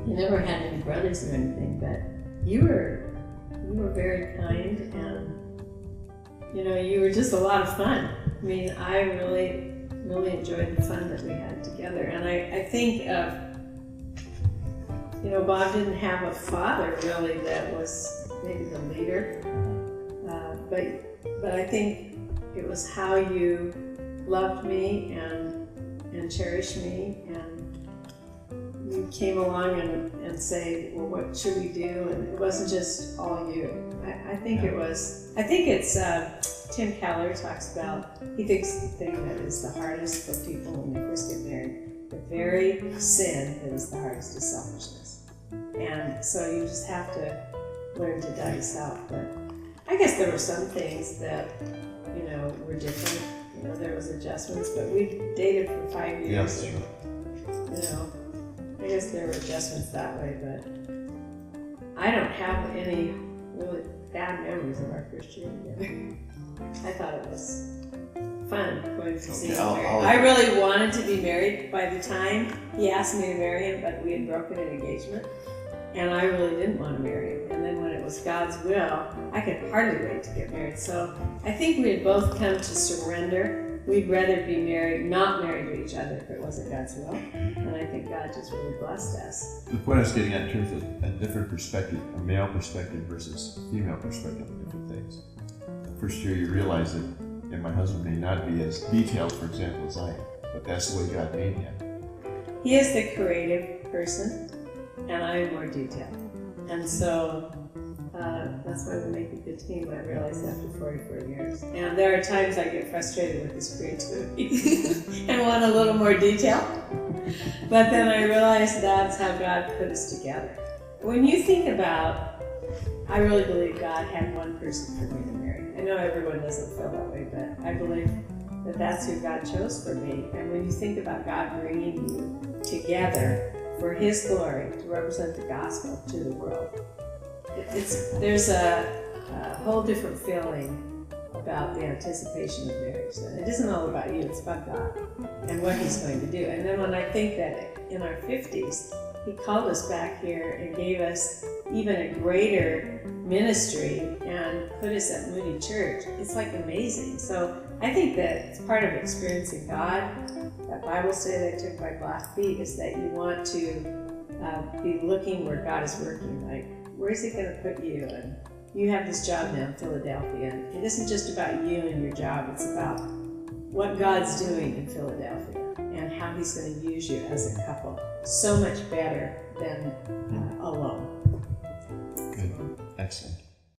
I never had any brothers or anything, but you were very kind, and you were just a lot of fun. I mean, I really enjoyed the fun that we had together, and I think of, Bob didn't have a father really that was maybe the leader, but I think it was how you loved me and cherished me, and you came along and say, well, what should we do? And it wasn't just all you. I think it's Tim Keller talks about, he thinks the thing that is the hardest for people when they first get married, the very sin that is the hardest is selfishness. And so you just have to learn to die yourself. But I guess there were some things that, were different. There was adjustments, but we dated for 5 years. Yes, sure. I guess there were adjustments that way, but I don't have any really bad memories of our first year together. I thought it was fun going to see him married. I really wanted to be married by the time he asked me to marry him, but we had broken an engagement, and I really didn't want to marry him. And then when it was God's will, I could hardly wait to get married. So I think we had both come to surrender. We'd rather be not married to each other if it wasn't God's will. And I think God just really blessed us. The point I was getting at in terms of a different perspective, a male perspective versus a female perspective of different things. The first year you realize that, and my husband may not be as detailed, for example, as I am, but that's the way God made him. He is the creative person, and I am more detailed. And so that's why we make a good team, I realized after 44 years. And there are times I get frustrated with his creativity and want a little more detail. But then I realized that's how God put us together. When you think about, I really believe God had one person for me to marry. I know everyone doesn't feel that way, but I believe that that's who God chose for me. And when you think about God bringing you together for His glory, to represent the gospel to the world, there's a whole different feeling about the anticipation of marriage. And it isn't all about you, it's about God and what He's going to do. And then when I think that in our 50s, He called us back here and gave us even a greater ministry and put us at Moody Church, it's like amazing. So I think that it's part of experiencing God. That Bible study that I took by Blackfeet is that you want to be looking where God is working. Like, where's He going to put you? And you have this job now in Philadelphia. And it isn't just about you and your job. It's about what God's doing in Philadelphia and how He's going to use you as a couple. So much better than alone.